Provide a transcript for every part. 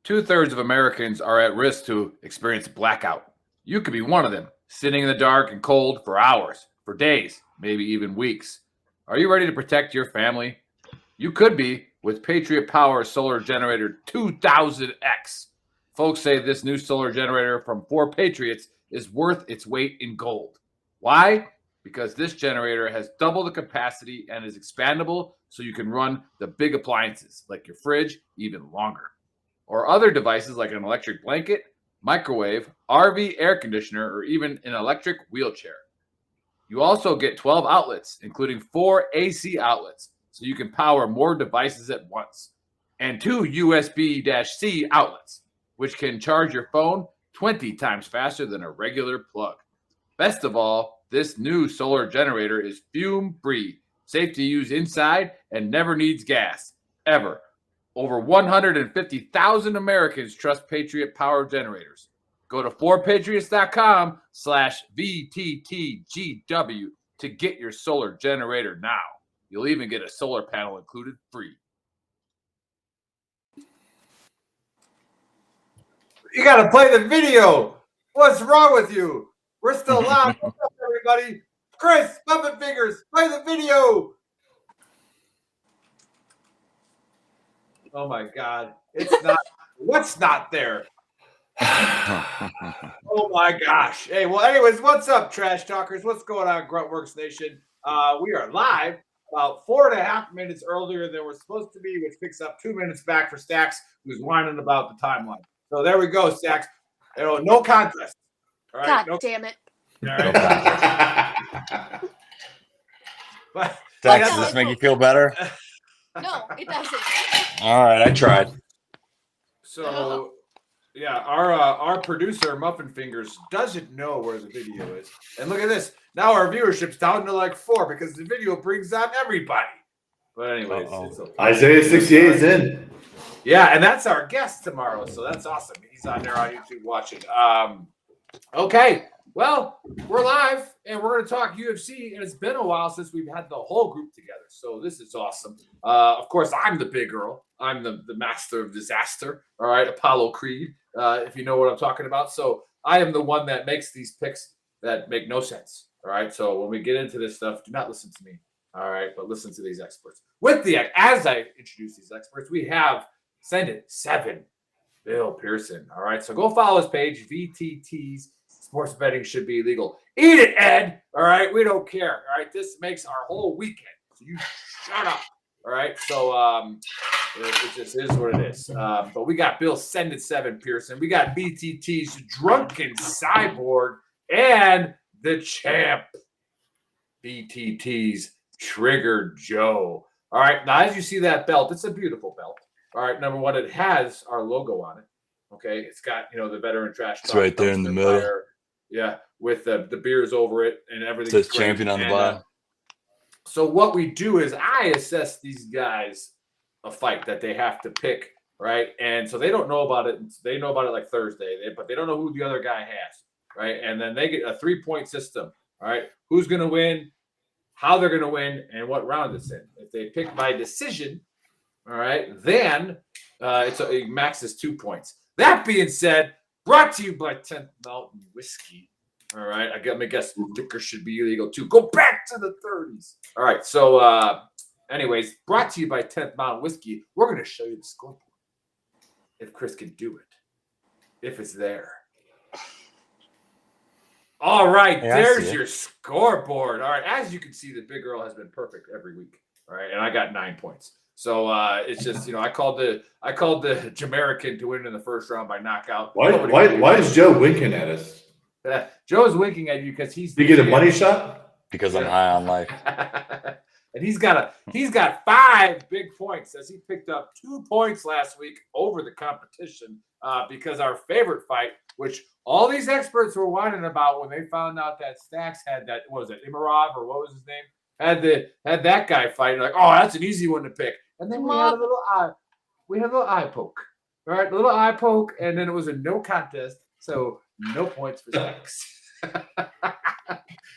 2/3 of Americans are at risk to experience blackout. You could be one of them, sitting in the dark and cold for hours, for days, maybe even weeks. Are you ready to protect your family? You could be with Patriot Power Solar Generator 2000X. Folks say this new solar generator from 4 Patriots is worth its weight in gold. Why? Because this generator has double the capacity and is expandable so you can run the big appliances like your fridge even longer. Or other devices like an electric blanket, microwave, RV air conditioner, or even an electric wheelchair. You also get 12 outlets, including 4 AC outlets, so you can power more devices at once, and 2 USB-C outlets, which can charge your phone 20 times faster than a regular plug. Best of all, this new solar generator is fume-free, safe to use inside, and never needs gas, ever. Over 150,000 Americans trust Patriot Power generators. Go to 4patriots.com/VTTGW to get your solar generator now. You'll even get a solar panel included free. You got to play the video. What's wrong with you? We're still live. What's up, everybody? Chris, Muppet Fingers, play the video. Oh my God. It's not. What's not there? Oh my gosh. Hey, well, anyways, what's up, Trash Talkers? What's going on, Gruntworks Nation? We are live about 4.5 minutes earlier than we're supposed to be, which picks up 2 minutes back for Stacks, who's whining about the timeline. So there we go, Stacks. No contest. All right. God damn it. All right. Stacks, does this make you feel better? No, it doesn't. All right, I tried. So, yeah, our producer, Muffin Fingers, doesn't know where the video is. And look at this. Now our viewership's down to like 4 because the video brings on everybody. But anyways, it's okay. Isaiah 68 is in. Yeah, and that's our guest tomorrow. So that's awesome. He's on there on YouTube watching. Okay. Well, we're live and we're going to talk UFC, and it's been a while since we've had the whole group together. So this is awesome. Of course, I'm the big girl. I'm the master of disaster. All right, Apollo Creed, if you know what I'm talking about. So I am the one that makes these picks that make no sense. All right. So when we get into this stuff, do not listen to me. All right, but listen to these experts. As I introduce these experts, we have Send It 7, Bill Pearson. All right, so go follow his page, VTT's Sports Betting Should Be Illegal. Eat it, Ed. All right, we don't care. All right, this makes our whole weekend. So you shut up. All right, so it just is what it is. But we got Bill Send It 7 Pearson. We got VTT's Drunken Cyborg and the champ, VTT's Trigger Joe. All right, now as you see that belt, it's a beautiful belt. All right, number one, it has our logo on it. Okay, it's got, the veteran trash. It's right there in the middle. Yeah, with the beers over it and everything. It says champion on the bottom. So what we do is I assess these guys a fight that they have to pick, right? And so they don't know about it. They know about it like Thursday, but they don't know who the other guy has, right? And then they get a 3-point system, all right? Who's going to win, how they're going to win, and what round it's in. If they pick by decision, all right, then it maxes 2 points. That being said, brought to you by 10th Mountain Whiskey. All right, I guess liquor should be illegal too. Go back to the 30s. All right, so anyways, brought to you by 10th Mountain Whiskey. We're going to show you the scoreboard. If Chris can do it. If it's there. All right, there's your scoreboard. All right, as you can see, the big girl has been perfect every week. All right, and I got 9 points. So it's just, I called the Jamaican to win in the first round by knockout. Why is Joe winking at us? Joe's winking at you because he's. Did you get a money shot? Because I'm high on life. And he's got 5 big points as he picked up 2 points last week over the competition because our favorite fight, which all these experts were whining about when they found out that Stacks had that, what was it, Imarov or what was his name? Had that guy fighting, like, oh, that's an easy one to pick. And then we had a little eye poke. All right, a little eye poke, and then it was a no contest, so no points for Stacks.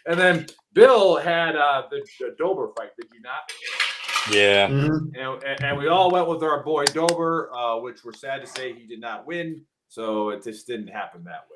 And then Bill had the Dober fight, did you not? Yeah. And we all went with our boy Dober, which we're sad to say he did not win. So it just didn't happen that way.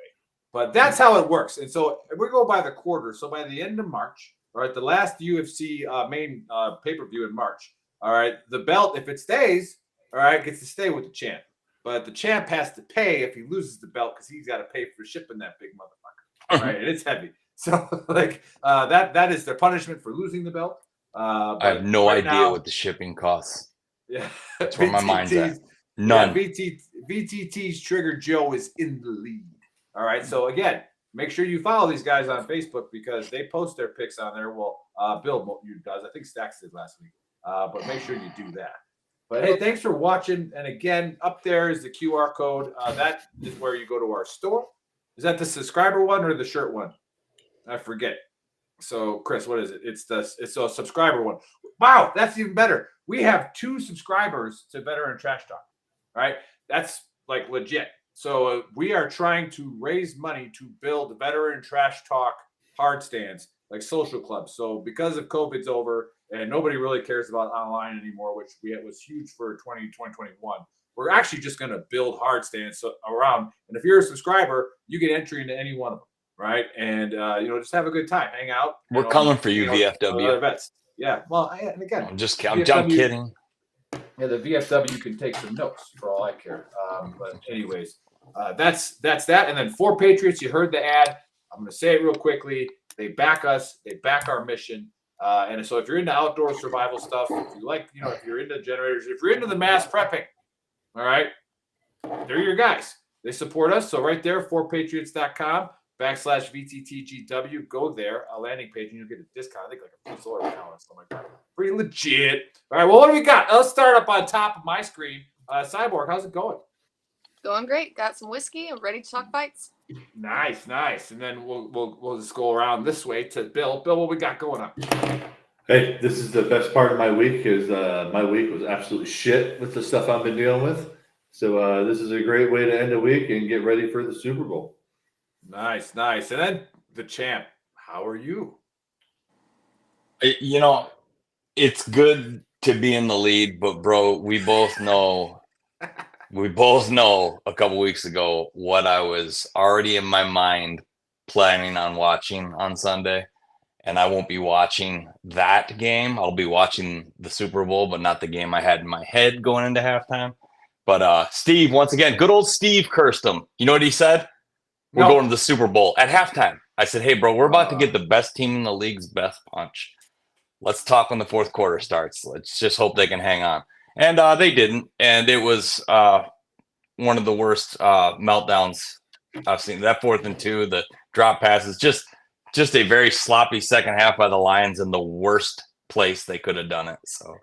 But that's how it works. And so we go by the quarter. So by the end of March, all right, the last UFC main pay-per-view in March, all right, the belt, if it stays, all right, gets to stay with the champ. But the champ has to pay if he loses the belt because he's got to pay for shipping that big motherfucker. All right, and it's heavy. So like that is their punishment for losing the belt. I have no idea what the shipping costs. Yeah, that's where my mind's at. None. Yeah, VTT's Trigger Joe is in the lead. All right, so again, make sure you follow these guys on Facebook because they post their picks on there. Well, Bill does. I think Stacks did last week. But make sure you do that. But hey, thanks for watching. And again, up there is the QR code. That is where you go to our store. Is that the subscriber one or the shirt one? I forget. So, Chris, what is it? It's a subscriber one. Wow, that's even better. We have 2 subscribers to Veteran Trash Talk. Right? That's like legit. So we are trying to raise money to build Veteran Trash Talk hard stands like social clubs. So because of COVID's over and nobody really cares about online anymore, which was huge for 2021, we're actually just going to build hard stands around. And if you're a subscriber, you get entry into any one of them, right? And just have a good time, hang out. We're coming for you, VFW. Yeah. Well, and again, I'm kidding. Yeah, the VFW can take some notes for all I care. But anyways, that's that. And then for Patriots, you heard the ad. I'm going to say it real quickly. They back us. They back our mission. And so if you're into outdoor survival stuff, if you like, if you're into generators, if you're into the mass prepping, all right, they're your guys. They support us. So right there, forpatriots.com/VTTGW. Go there, a landing page, and you'll get a discount. I think like a $1 account or something like that. Pretty legit. All right, well, what do we got? Let's start up on top of my screen. Cyborg, how's it going? Going great. Got some whiskey. I'm ready to talk fights. Nice. And then we'll just go around this way to Bill. Bill, what we got going on? Hey, this is the best part of my week because my week was absolutely shit with the stuff I've been dealing with. So this is a great way to end the week and get ready for the Super Bowl. Nice. And then the champ, how are you? It's good to be in the lead, but bro, we both know a couple weeks ago what I was already in my mind planning on watching on Sunday. And I won't be watching that game. I'll be watching the Super Bowl, but not the game I had in my head going into halftime. But Steve, once again, good old Steve cursed him. You know what he said? We're going to the Super Bowl at halftime. I said, hey, bro, we're about to get the best team in the league's best punch. Let's talk when the fourth quarter starts. Let's just hope they can hang on. And they didn't. And it was one of the worst meltdowns I've seen. That 4th and 2, the drop passes, just a very sloppy second half by the Lions in the worst place they could have done it. So,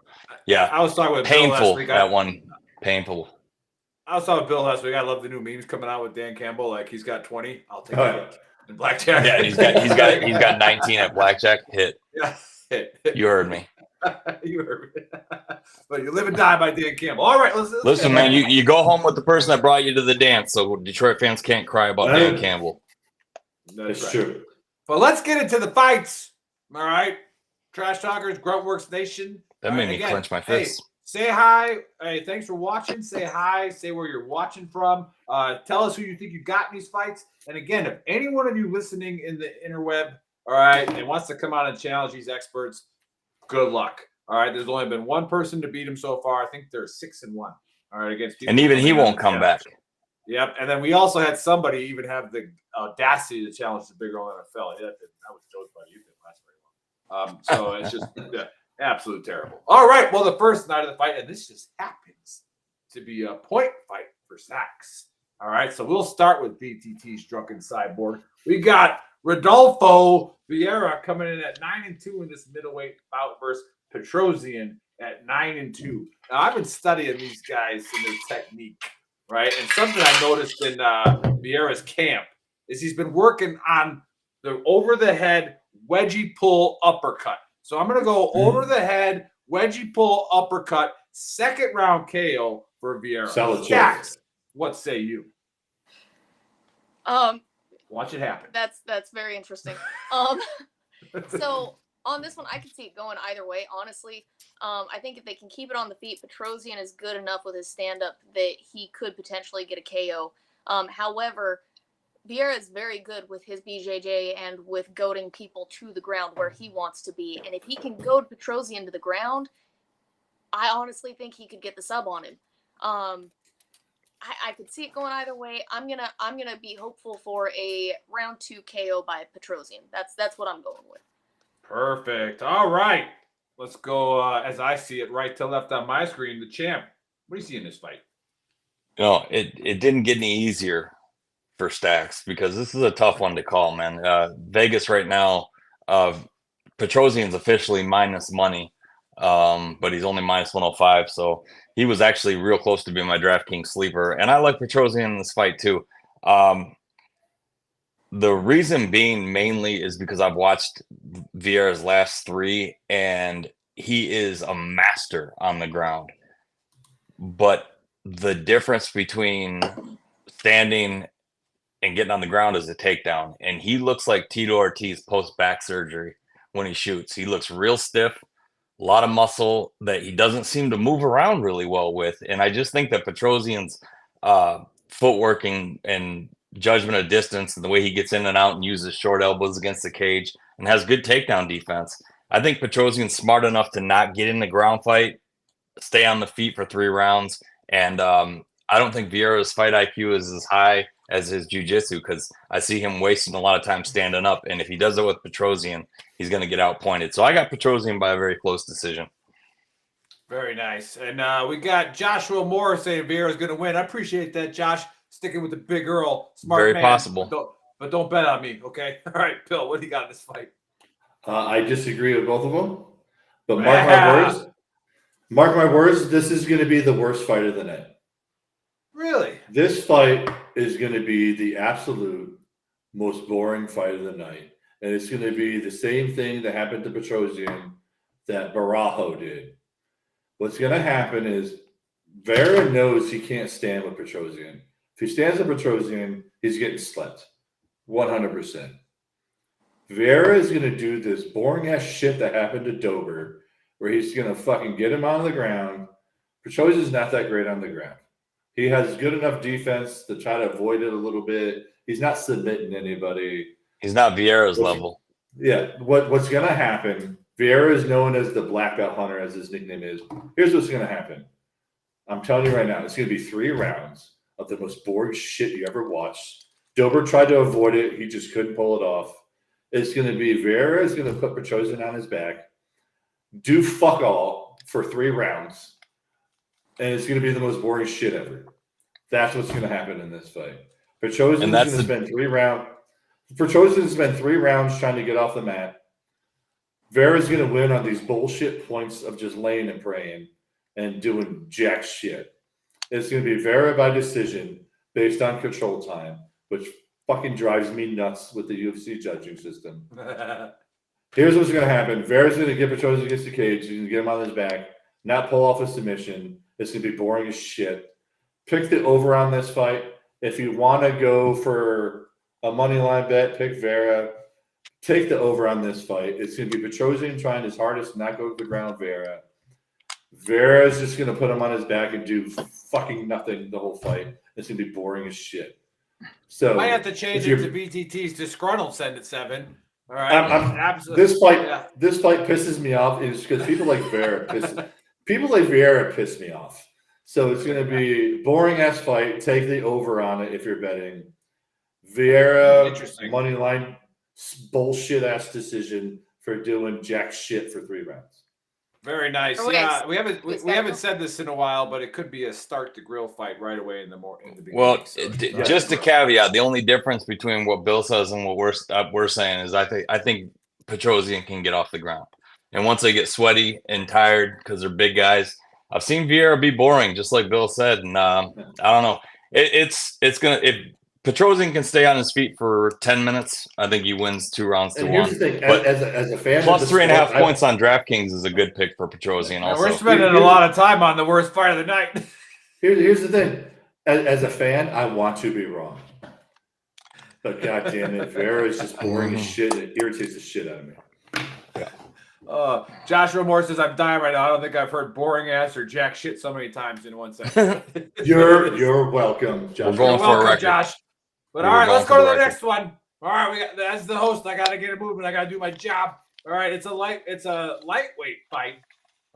yeah, I was talking with painful. Bill last week. That one, painful. I was talking with Bill last week. I love the new memes coming out with Dan Campbell. Like he's got 20. I'll take it. And blackjack. Yeah, he's got 19 at blackjack. Hit. Yeah, hit. You heard me. You heard me. But you live and die by Dan Campbell. All right, let's listen, man. You go home with the person that brought you to the dance. So Detroit fans can't cry about Dan Campbell. That's true. But let's get into the fights. All right. Trash Talkers, Gruntworks Nation. That made me clench my fists. Say hi. Hey, thanks for watching. Say hi. Say where you're watching from. Tell us who you think you got in these fights. And again, if any one of you listening in the interweb, all right, and wants to come out and challenge these experts, good luck. All right. There's only been one person to beat him so far. I think they're 6-1. All right. Against people. And even he won't come back. Yep. And then we also had somebody even have the audacity to challenge the big old NFL. That was Joe's buddy. You didn't last very long. So it's just absolute terrible. All right. Well, the first night of the fight, and this just happens to be a point fight for Sacks. All right. So we'll start with VTT's Drunken Cyborg. We got Rodolfo Vieira coming in at 9-2 in this middleweight bout versus Petrosian at 9-2. Now, I've been studying these guys and their technique. Right. And something I noticed in Vieira's camp is he's been working on the over the head wedgie pull uppercut. So I'm going to go over the head wedgie pull uppercut, 2nd round KO for Vieira. Solid Stacks, what say you? Watch it happen. That's very interesting. So on this one, I could see it going either way, honestly. I think if they can keep it on the feet, Petrosian is good enough with his stand-up that he could potentially get a KO. However, Vieira is very good with his BJJ and with goading people to the ground where he wants to be. And if he can goad Petrosian to the ground, I honestly think he could get the sub on him. I could see it going either way. I'm gonna be hopeful for a round 2 KO by Petrosian. That's what I'm going with. Perfect. All right. Let's go as I see it, right to left on my screen. The champ. What do you see in this fight? No, it didn't get any easier for Stacks because this is a tough one to call, man. Vegas right now, Petrosian's officially minus money, but he's only minus 105. So he was actually real close to being my DraftKings sleeper. And I like Petrosian in this fight too. The reason being mainly is because I've watched Vieira's last 3 and he is a master on the ground. But the difference between standing and getting on the ground is a takedown. And he looks like Tito Ortiz post back surgery when he shoots. He looks real stiff, a lot of muscle that he doesn't seem to move around really well with. And I just think that Petrosian's footwork and judgment of distance and the way he gets in and out and uses short elbows against the cage and has good takedown defense. I think Petrosian's smart enough to not get in the ground fight, stay on the feet for 3 rounds. And I don't think Vieira's fight IQ is as high as his jiu-jitsu because I see him wasting a lot of time standing up. And if he does it with Petrosian, he's going to get outpointed. So I got Petrosian by a very close decision. Very nice. And we got Joshua Moore saying Vieira's going to win. I appreciate that, Josh. Sticking with the Big Earl. Smart Very man. possible. But don't bet on me, okay? All right, Bill, what do you got in this fight? I disagree with both of them. But mark my words, this is going to be the worst fight of the night. Really? This fight is going to be the absolute most boring fight of the night. And it's going to be the same thing that happened to Petrosian that Barajo did. What's going to happen is Vieira knows he can't stand with Petrosian. If he stands with Petrosian, he's getting slept. 100%. Vieira is going to do this boring-ass shit that happened to Dober, where he's going to fucking get him on the ground. Petrosian's not that great on the ground. He has good enough defense to try to avoid it a little bit. He's not submitting anybody. He's not Vieira's level. Yeah. What's going to happen, Vieira is known as the black belt hunter, as his nickname is. Here's what's going to happen. I'm telling you right now, it's going to be 3 rounds of the most boring shit you ever watched. Dober tried to avoid it. He just couldn't pull it off. It's going to be Vieira is going to put Petrosian on his back, do fuck all for 3 rounds, and it's going to be the most boring shit ever. That's what's going to happen in this fight. Petrosian's going to spend 3 rounds. Petrosian's spend 3 rounds trying to get off the mat. Vieira's going to win on these bullshit points of just laying and praying and doing jack shit. It's going to be Vieira by decision based on control time, which fucking drives me nuts with the UFC judging system. Here's what's going to happen. Vieira's going to get Petrosian against the cage. He's going to get him on his back, not pull off a submission. It's going to be boring as shit. Pick the over on this fight. If you want to go for a money line bet, pick Vieira. Take the over on this fight. It's going to be Petrosian trying his hardest to not go to the ground with Vieira. Vieira's just going to put him on his back and do fucking nothing the whole fight. It's going to be boring as shit. So I have to change it to BTT's disgruntled send at 7. All right. Absolutely. This fight pisses me off is because people like Vieira piss me off. So it's going to be boring ass fight. Take the over on it if you're betting. Vieira money line bullshit ass decision for doing jack shit for 3 rounds. Very nice. Yeah, we haven't said this in a while, but it could be a start to grill fight right away in the beginning. Well, just a caveat: the only difference between what Bill says and what we're saying is, I think Petrosian can get off the ground, and once they get sweaty and tired because they're big guys, I've seen Vieira be boring, just like Bill said, and I don't know. It's gonna if Petrosian can stay on his feet for 10 minutes, I think he wins 2 rounds to 1. Here's the thing, as a fan, plus 3.5 points on DraftKings is a good pick for Petrosian. Also, we're spending a lot of time on the worst fight of the night. Here's the thing, as a fan, I want to be wrong. But goddamn it, Vera is just boring as shit. It irritates the shit out of me. Joshua Moore says, I'm dying right now. I don't think I've heard boring ass or jack shit so many times in one sentence. You're welcome, Josh. We're going You're for a welcome, record. Josh. But We all were right, going let's for go to the the record. next one. All right, as the host, I gotta get it moving. I gotta do my job. All right, it's a lightweight fight.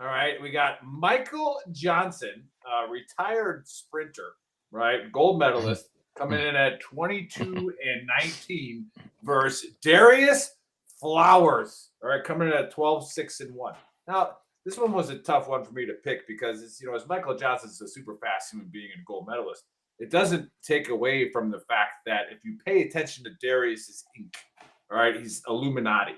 All right, we got Michael Johnson, retired sprinter, right, gold medalist, coming in at 22-19 versus Darius Flowers. All right, coming in at 12-6-1. Now, this one was a tough one for me to pick because it's, as Michael Johnson's a super fast human being and gold medalist, it doesn't take away from the fact that if you pay attention to Darius's ink, all right, he's Illuminati.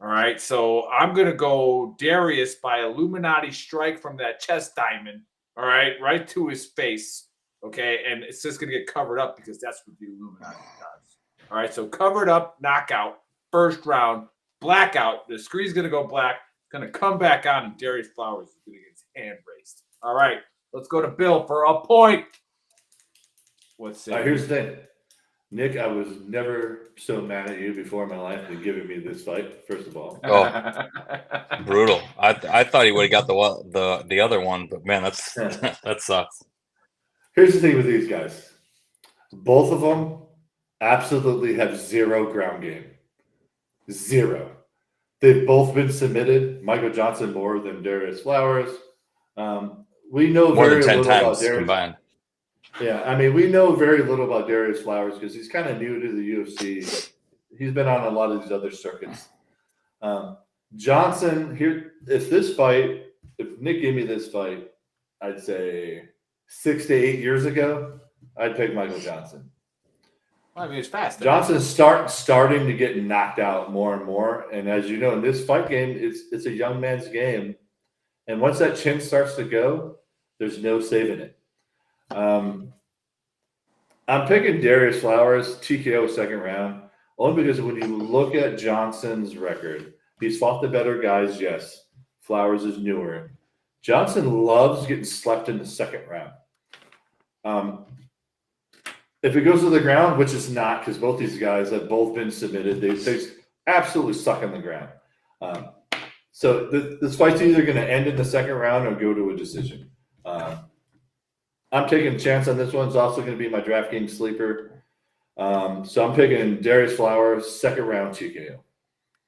All right, so I'm going to go Darius by Illuminati strike from that chest diamond, all right to his face, okay? And it's just going to get covered up because that's what the Illuminati does. All right, so covered up, knockout, first round, blackout. The screen's going to go black, going to come back on, and Darius Flowers is going to get his hand raised. All right, let's go to Bill for a point. What's it? Here's the thing. Nick, I was never so mad at you before in my life than giving me this fight, first of all. Oh, brutal. I thought he would have got the other one, but man, that sucks. Here's the thing with these guys. Both of them absolutely have zero ground game. Zero. They've both been submitted. Michael Johnson more than Darius Flowers. We know More very than 10 little about times Darius. combined. Yeah, I mean, we know very little about Darius Flowers because he's kind of new to the UFC. He's been on a lot of these other circuits. Johnson, here, if Nick gave me this fight, I'd say 6 to 8 years ago, I'd pick Michael Johnson. Well, I mean, it's fast. Johnson's starting to get knocked out more and more. And as you know, in this fight game, it's a young man's game. And once that chin starts to go, there's no saving it. I'm picking Darius Flowers, TKO second round, only because when you look at Johnson's record, he's fought the better guys, yes. Flowers is newer. Johnson loves getting slept in the second round. If it goes to the ground, which is not, because both these guys have both been submitted, they absolutely suck on the ground. So this fight's either going to end in the second round or go to a decision. I'm taking a chance on this one. It's also going to be my DraftKings sleeper. So I'm picking Darius Flowers, second round TKO.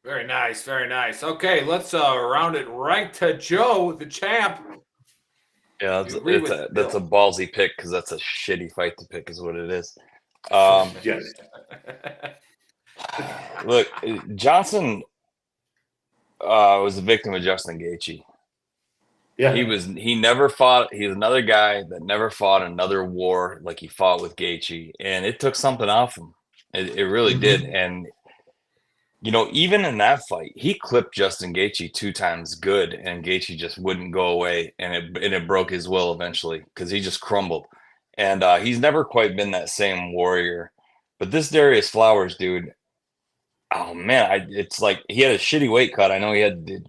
Very nice, very nice. Okay, let's round it right to Joe, the champ. Yeah, that's a ballsy pick because that's a shitty fight to pick, is what it is. Yes. Look, Johnson was a victim of Justin Gaethje. Yeah. He never fought. He's another guy that never fought another war like he fought with Gaethje, and it took something off him. It really did. And even in that fight, he clipped Justin Gaethje 2 times good, and Gaethje just wouldn't go away, and it broke his will eventually because he just crumbled. And he's never quite been that same warrior. But this Darius Flowers dude, oh man, it's like he had a shitty weight cut. I know he had to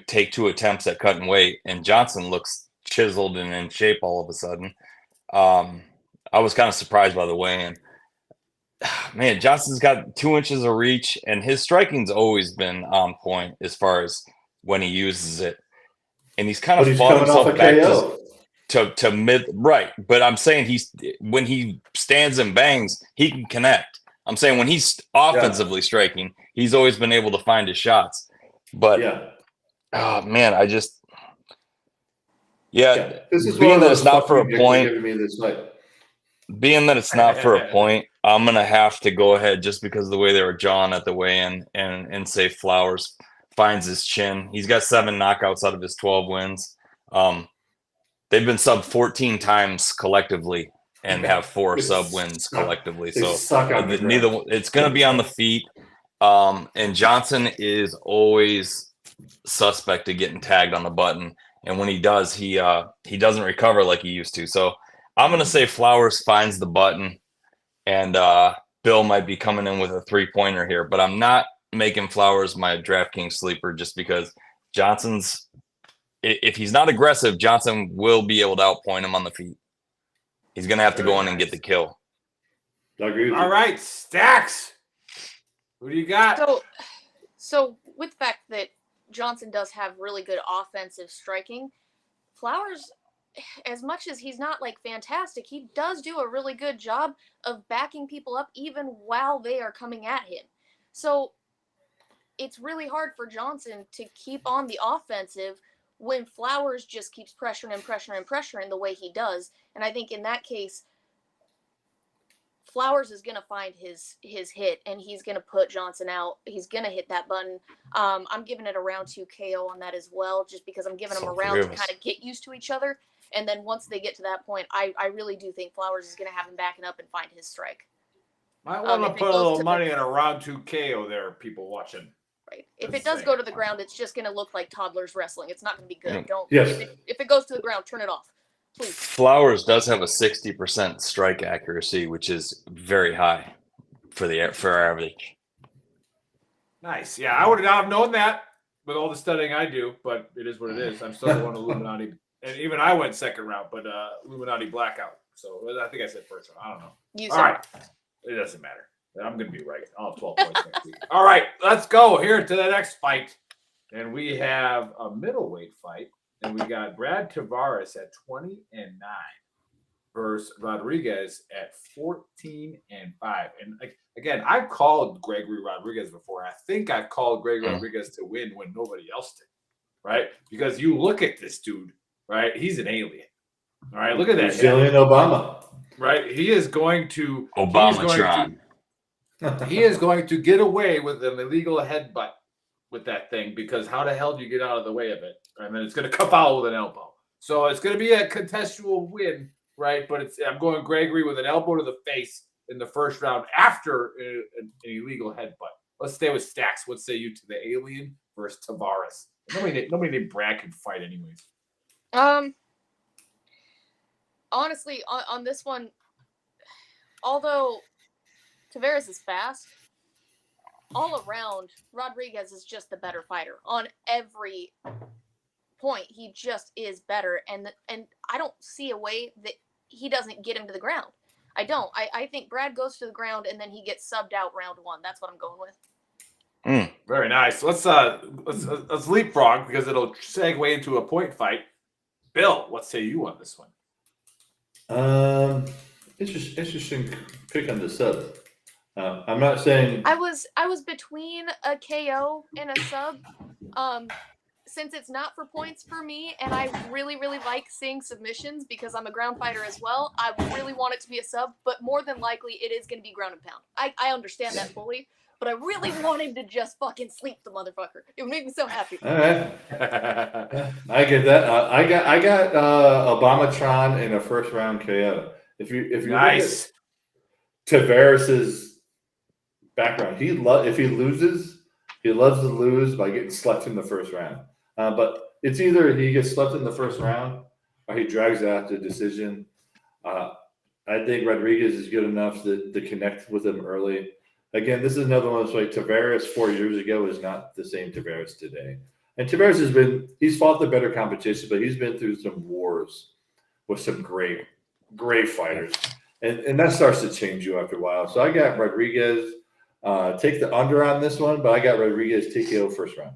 take 2 attempts at cutting weight, and Johnson looks chiseled and in shape all of a sudden. I was kind of surprised by the weigh-in. Man, Johnson's got 2 inches of reach, and his striking's always been on point as far as when he uses it. And he's kind of fought himself back to mid right. But I'm saying when he stands and bangs, he can connect. I'm saying when he's offensively striking, he's always been able to find his shots. But oh man, This is being that it's not for a point. Being that it's not for a point, I'm gonna have to go ahead just because of the way they were jawing at the weigh-in and say Flowers finds his chin. He's got 7 knockouts out of his 12 wins. They've been sub 14 times collectively and have 4 sub wins collectively. So neither it's gonna be on the feet. And Johnson is always suspect to getting tagged on the button, and when he does, he doesn't recover like he used to. So I'm going to say Flowers finds the button, and Bill might be coming in with a 3-pointer here, but I'm not making Flowers my DraftKings sleeper just because Johnson's, if he's not aggressive, Johnson will be able to outpoint him on the feet. He's going to have to go in and get the kill. I agree with All you. right, Stacks. Who do you got? So with the fact that Johnson does have really good offensive striking, Flowers, as much as he's not like fantastic, he does do a really good job of backing people up even while they are coming at him. So it's really hard for Johnson to keep on the offensive when Flowers just keeps pressuring the way he does. And I think in that case, Flowers is going to find his hit, and he's going to put Johnson out. He's going to hit that button. I'm giving it a round 2 KO on that as well, just because I'm giving them a round to kind of get used to each other. And then once they get to that point, I really do think Flowers is going to have him backing up and find his strike. Might want to if it put a goes little to money in a round 2 KO there, people watching. Right. If Just it does saying. go to the ground, it's just going to look like toddlers wrestling. It's not going to be good. Don't. Yes. If it goes to the ground, turn it off, please. Flowers does have a 60% strike accuracy, which is very high for our average. Nice. Yeah, I would not have known that with all the studying I do, but it is what it is. I'm still going to Illuminati. And even I went second round, but Illuminati blackout. So I think I said first round. I don't know. All right. It doesn't matter. I'm going to be right. I'll have 12 points next week. All right. Let's go here to the next fight. And we have a middleweight fight. And we got Brad Tavares at 20-9 versus Rodriguez at 14-5. And again, I've called Gregory Rodriguez before. I think I've called Gregory Rodriguez to win when nobody else did, right? Because you look at this dude, right? He's an alien. All right, look at that. Brazilian Obama. Right? He is going to Obama-tron. He is going to get away with an illegal headbutt with that thing, because how the hell do you get out of the way of it? And then it's going to come out with an elbow. So it's going to be a contextual win, right? But I'm going Gregory with an elbow to the face in the first round after an illegal headbutt. Let's stay with Stacks. What say you to the alien versus Tavares? Nobody named Brad can fight anyways. Honestly, on this one, although Tavares is fast, all around, Rodriguez is just the better fighter. On every point, he just is better. And I don't see a way that he doesn't get him to the ground. I don't. I think Brad goes to the ground and then he gets subbed out round 1. That's what I'm going with. Very nice. Let's leapfrog, because it'll segue into a point fight. Bill, what say you on this one? Interesting pick on the sub. I'm not saying I was between a KO and a sub. Since it's not for points for me, and I really, really like seeing submissions because I'm a ground fighter as well, I really want it to be a sub, but more than likely it is going to be ground and pound. I understand that fully, but I really want him to just fucking sleep the motherfucker. It would make me so happy. all right. I get that. I got Obama-tron in a first round KO. If you Nice. look at Tavares's background, if he loses, he loves to lose by getting slept in the first round. But it's either he gets slept in the first round or he drags out the decision. I think Rodriguez is good enough to connect with him early. Again, this is another one that's like Tavares 4 years ago is not the same Tavares today. And Tavares he's fought the better competition, but he's been through some wars with some great fighters. And that starts to change you after a while. So I got Rodriguez take the under on this one, but I got Rodriguez TKO first round.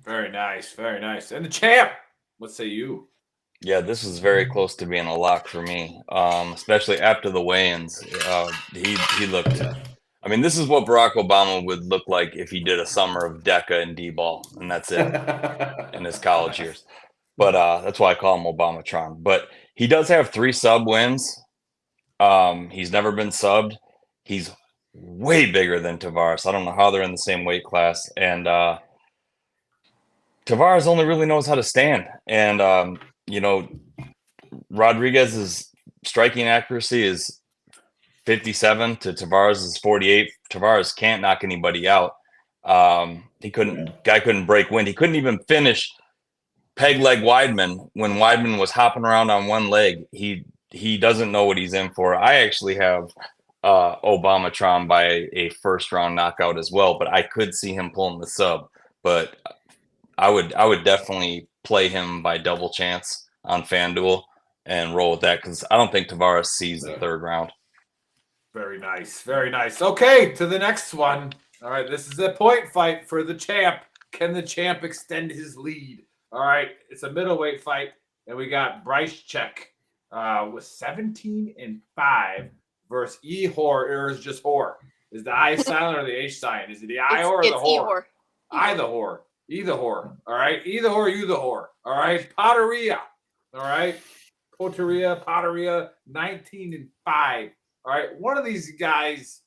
Very nice. Very nice. And the champ, what say you? Yeah, this was very close to being a lock for me, especially after the weigh-ins. He looked. I mean, this is what Barack Obama would look like if he did a summer of DECA and D-ball, and that's it in his college years. But that's why I call him Obama-tron. But he does have 3 sub wins. He's never been subbed. He's way bigger than Tavares. I don't know how they're in the same weight class. And Tavares only really knows how to stand. And, Rodriguez's striking accuracy is 57 to Tavares's 48. Tavares can't knock anybody out. Guy couldn't break wind. He couldn't even finish peg leg Weidman when Weidman was hopping around on one leg. He doesn't know what he's in for. I actually have Obama-tron by a first round knockout as well, but I could see him pulling the sub. But I would definitely play him by double chance on FanDuel and roll with that, because I don't think Tavares sees the third round. Very nice. Very nice. Okay, to the next one. All right, this is a point fight for the champ. Can the champ extend his lead? All right, it's a middleweight fight, and we got Bryce Check with 17-5 versus Ehor, or is just whore? Is the I silent or the H silent? Is it the I or the whore? Ehor. I the whore. E the whore. All right. E the whore, you the whore. All right. Potteria. All right. Potteria, 19-5. All right. One of these guys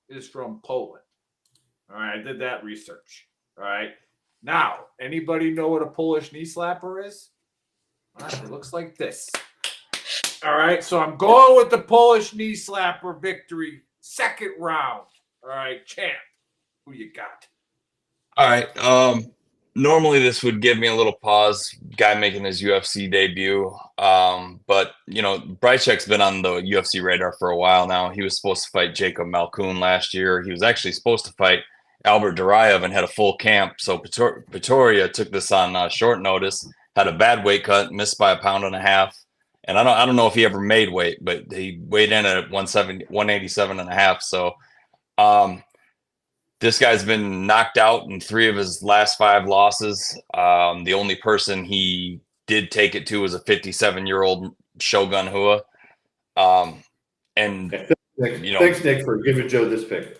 is from Poland. All right. I did that research. All right. Now, anybody know what a Polish knee slapper is? All right. It looks like this. All right. So I'm going with the Polish knee slapper victory. Second round. All right. Champ. Who you got? All right. Normally this would give me a little pause, guy making his UFC debut. But Brychek's been on the UFC radar for a while now. He was supposed to fight Jacob Malkoun last year. He was actually supposed to fight Albert Duraev and had a full camp. So Pretoria took this on short notice, had a bad weight cut, missed by 1.5 pounds. And I don't know if he ever made weight, but he weighed in at 187.5. So, this guy's been knocked out in 3 of his last 5 losses. The only person he did take it to was a 57-year-old Shogun Hua. Thanks, Nick, for giving Joe this pick.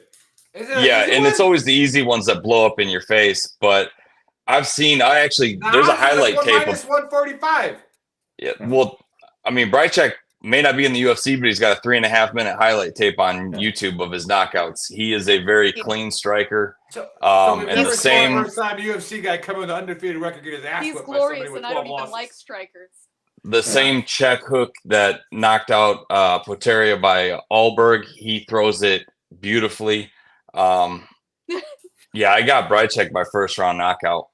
It's always the easy ones that blow up in your face. But there's a highlight tape minus 145. Yeah, well, I mean, Brychek may not be in the UFC, but he's got a 3.5-minute highlight tape on YouTube of his knockouts. He is a very clean striker. And the same first time UFC guy coming with an undefeated record get his ass He's whipped by glorious, somebody with and I 12 don't even losses. like strikers. The same check hook that knocked out Poteria by Alberg, he throws it beautifully. I got Brychek by first round knockout.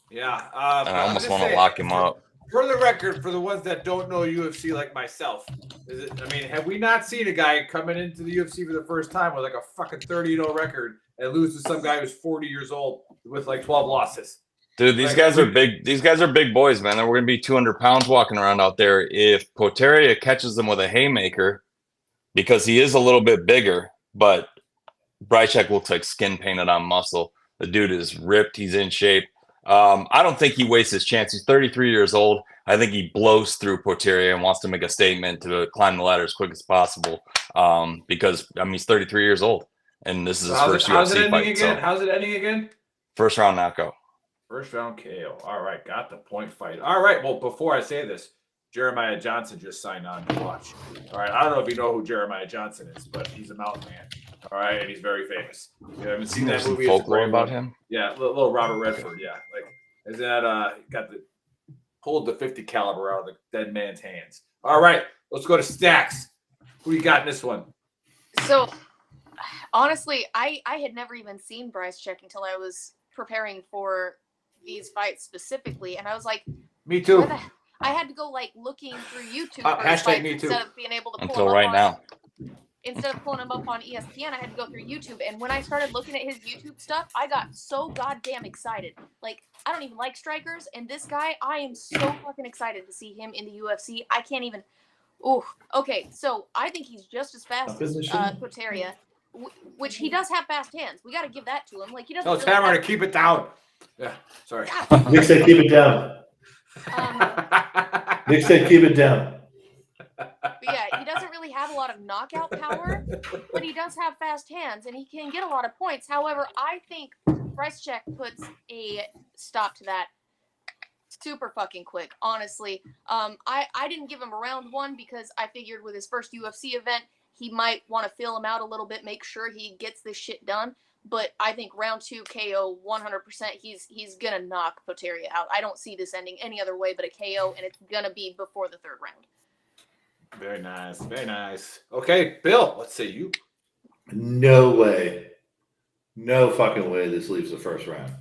Yeah, and I almost want to lock him up. For the record, for the ones that don't know UFC like myself, have we not seen a guy coming into the UFC for the first time with like a fucking 30-0 record and lose to some guy who's 40 years old with like 12 losses? Dude, these guys are big. These guys are big boys, man. They're going to be 200 pounds walking around out there. If Poteria catches them with a haymaker, because he is a little bit bigger, but Brychek looks like skin painted on muscle. The dude is ripped. He's in shape. I don't think he wastes his chance. He's 33 years old. I think he blows through Poteria and wants to make a statement to climb the ladder as quick as possible. Because he's 33 years old, and this is his first UFC fight. How's it ending again? First round knockout. First round KO. All right, got the point fight. All right. Well, before I say this, Jeremiah Johnson just signed on to watch. All right. I don't know if you know who Jeremiah Johnson is, but he's a mountain man. All right, and he's very famous. You haven't seen that movie? Folklore about him? Yeah, little Robert Redford. Yeah, is that pulled the 50 caliber out of the dead man's hands. All right, let's go to Stacks. Who you got in this one? So, honestly, I had never even seen Bryce Check until I was preparing for these fights specifically, and I was like, me too. I had to go looking through YouTube hashtag me too. instead of being able to pull until them right up now. Instead of pulling him up on ESPN, I had to go through YouTube. And when I started looking at his YouTube stuff, I got so goddamn excited. Like, I don't even like strikers. And this guy, I am so fucking excited to see him in the UFC. I can't even. Ooh. Okay, so I think he's just as fast as Poteria, which he does have fast hands. We got to give that to him. Like, he doesn't. Tell Tamara to keep it down. Yeah, sorry. Nick said keep it down. Nick said keep it down. But yeah, he doesn't really have a lot of knockout power, but he does have fast hands, and he can get a lot of points. However, I think Bryce Check puts a stop to that super fucking quick, honestly. I didn't give him a round 1 because I figured with his first UFC event, he might want to fill him out a little bit, make sure he gets this shit done. But I think round 2 KO 100%. He's gonna knock Poteria out. I don't see this ending any other way but a KO, and it's gonna be before the 3rd round. Very nice. Very nice. Okay, Bill, what say you? No way. No fucking way this leaves the first round.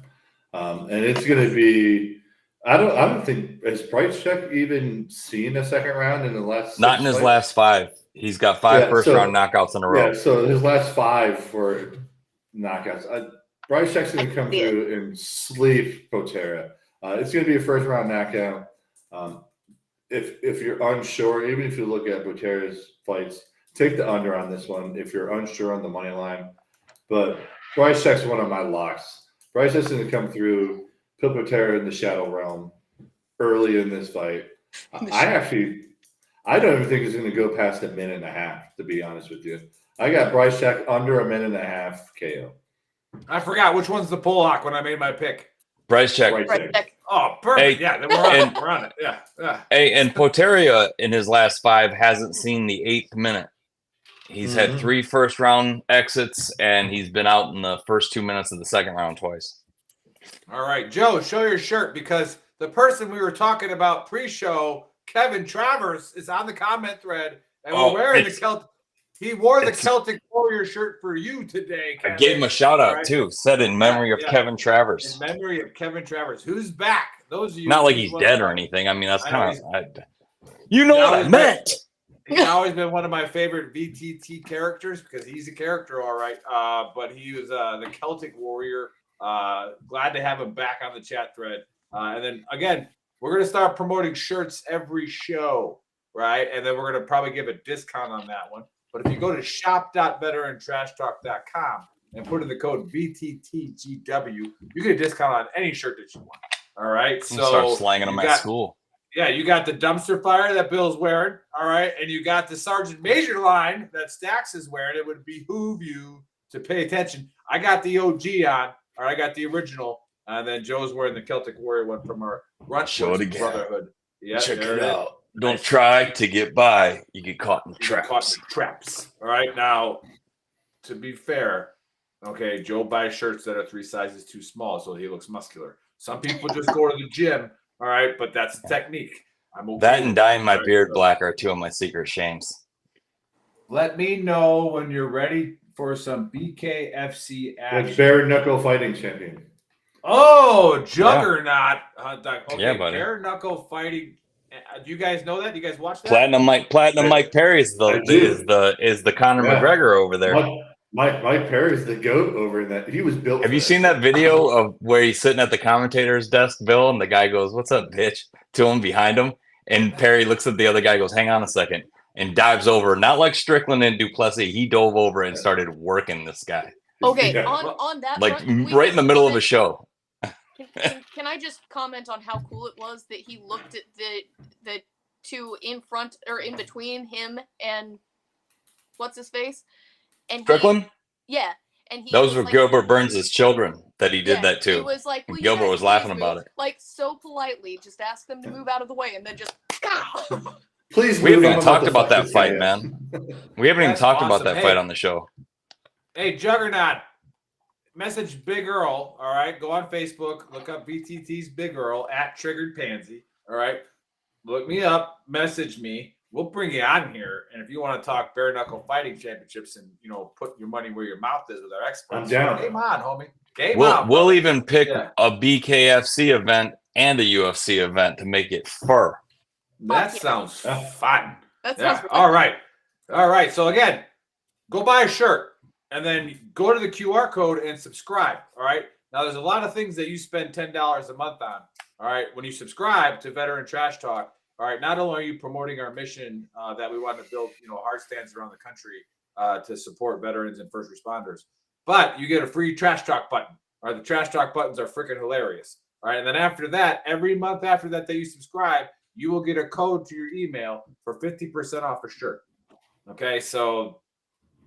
And it's going to be I don't think has Bryce Check even seen a second round in the last Not in his last 5. He's got 5 first round knockouts in a row. Yeah, so his last 5 were knockouts. Bryce Check's going to come through and sleep Poteria. It's going to be a first round knockout. If you're unsure, even if you look at Poteria's fights, take the under on this one if you're unsure on the money line. But Bryce Check's one of my locks. Bryce has to come through Pilpatera in the Shadow Realm early in this fight. I don't even think it's going to go past a minute and a half, to be honest with you. I got Bryce Check under a minute and a half KO. I forgot which one's the pull lock when I made my pick. Bryce Check. Right check. Oh, perfect. Hey, Yeah, then we're on it. Yeah. Hey, and Poteria in his last 5 hasn't seen the 8th minute. He's had 3 first-round exits, and he's been out in the first 2 minutes of the second round twice. All right, Joe, show your shirt because the person we were talking about pre-show, Kevin Travers, is on the comment thread, and we're wearing the Celtic. He wore the Celtic Warrior shirt for you today, Kevin. I gave him a shout-out, too. Said in memory of Kevin Travers. In memory of Kevin Travers. Who's back? Those of you. Not like he's dead or anything. I mean, that's kind of... You know what I meant! He's always been one of my favorite VTT characters because he's a character, all right. But he was the Celtic Warrior. Glad to have him back on the chat thread. And then, again, we're going to start promoting shirts every show, right? And then we're going to probably give a discount on that one. But if you go to shop.veterantrashtalk.com and put in the code VTTGW, you get a discount on any shirt that you want. All right. So start slanging them at school. Yeah, you got the dumpster fire that Bill's wearing. All right. And you got the Sergeant Major line that Stax is wearing. It would behoove you to pay attention. I got the OG on. All right. I got the original. And then Joe's wearing the Celtic Warrior one from our Brotherhood. Yeah, check it out. Don't try to get by. You get caught in traps. All right. Now, to be fair, okay, Joe buys shirts that are 3 sizes too small, so he looks muscular. Some people just go to the gym. All right, but that's the technique. I'm okay that and dyeing my beard black are 2 of my secret shames. Let me know when you're ready for some BKFC action. That's bare knuckle fighting champion. Oh, Juggernaut. Okay, yeah, buddy. Bare knuckle fighting. Do you guys know that? Do you guys watch that? Platinum Mike Perry is the Conor McGregor over there. Mike Perry's the GOAT over in that. He was built. Have you seen that video of where he's sitting at the commentator's desk, Bill, and the guy goes, "What's up, bitch?" to him behind him, and Perry looks at the other guy, goes, "Hang on a second," and dives over, not like Strickland and Duplessis. He dove over and started working this guy. Okay, on that like front, right in the middle of a show. Can I just comment on how cool it was that he looked at the 2 in front or in between him and what's his face? And Strickland? Yeah. And those were like, Gilbert Burns' children that he did that too. He was like, and Gilbert was laughing about it. Like so politely, just ask them to move out of the way and then just please. We haven't even talked about that fight, man. We haven't even talked about that fight on the show. Hey, Juggernaut. Message Big Earl, all right? Go on Facebook, look up VTT's Big Earl at Triggered Pansy, all right? Look me up, message me. We'll bring you on here. And if you want to talk bare knuckle fighting championships and, put your money where your mouth is with our experts, I'm down. Game on, homie. We'll even pick a BKFC event and a UFC event to make it fur. That sounds fun. That sounds fun. All right. So, again, go buy a shirt. And then go to the QR code and subscribe. All right. Now, there's a lot of things that you spend $10 a month on. All right. When you subscribe to Veteran Trash Talk, all right, not only are you promoting our mission that we want to build, hard stands around the country to support veterans and first responders, but you get a free Trash Talk button. All right. The Trash Talk buttons are freaking hilarious. All right. And then after that, every month after that you subscribe, you will get a code to your email for 50% off a shirt. Okay. So